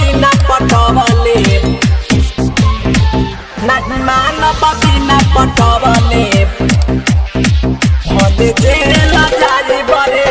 बिना पटवले बिना पटवले होले जेल जाई बरे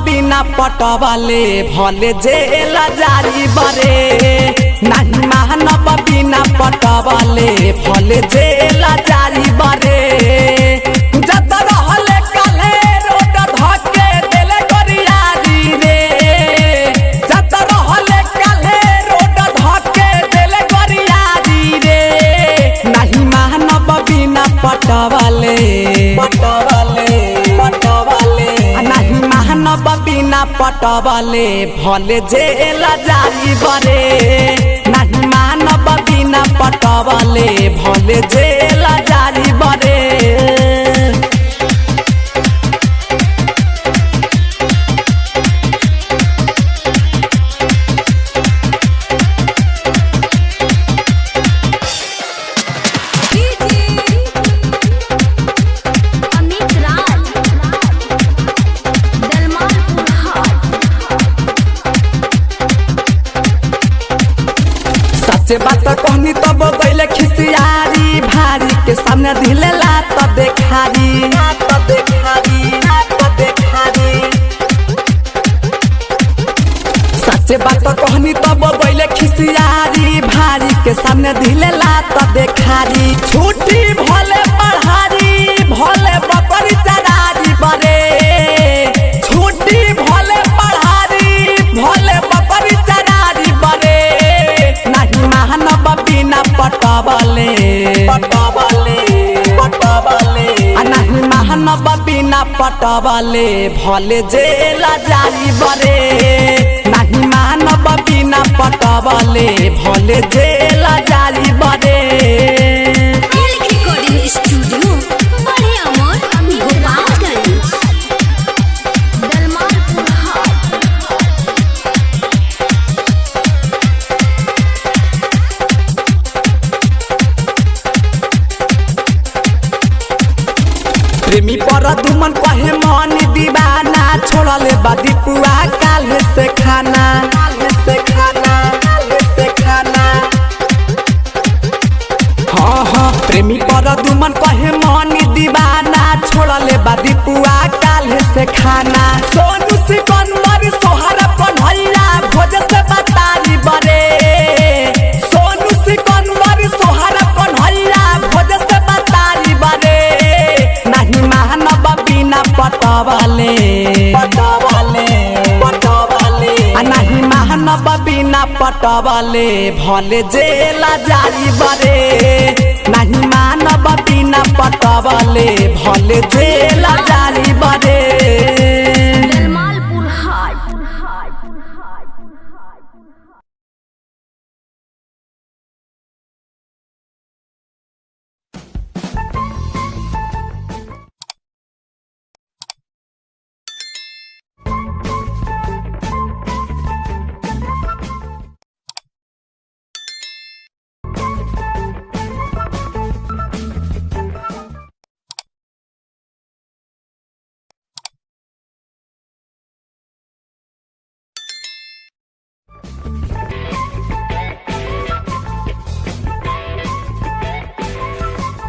बिना पटवले भले जेल जाई बरे नहीं मानव बिना पटवले भले जेल जाई बरे जत रहले काले रोड धके देले गरियारी रे जत रहले काले रोड धके देले गरियारी रे नहीं मानव बिना पटवले बिना पटवले भले जेल जाई बरे नहीं मानव बिना पटवले भले जेल जाई बरे से बात कहनी तब गइले खिसियारी भारी के सामने ढिलेला त देखारी सच्चे बात कहनी तब गइले खिसियारी भारी के सामने ढिलेला त देखारी छुट्टी भले पढ़ारी भले बकरी चरारी बरे छुट्टी भले पढ़ारी भले बकरी चरारी बरे बिना पटवले नहीं मानव बिना पटवले भले जेल जाई बरे नहीं मानव बिना पटवले भले जेल जाई बरे प्रेमी पर दुमन कहे मन दीवाना छोड़ले बादी पुआ काल से खाना हाँ हाँ प्रेमी पर दुमन कहे मन दीवाना छोड़ले बादी पुआ काल से खाना सोनू सिकंदर सोहरा कन्हैया भोज से बतारी बरे सोनू सिकंदर सोहरा कन्हैया भोज से बतारी बरे नहीं मानव बिना पटवले नहीं मानव बिना पटवले भले जेल जाई बरे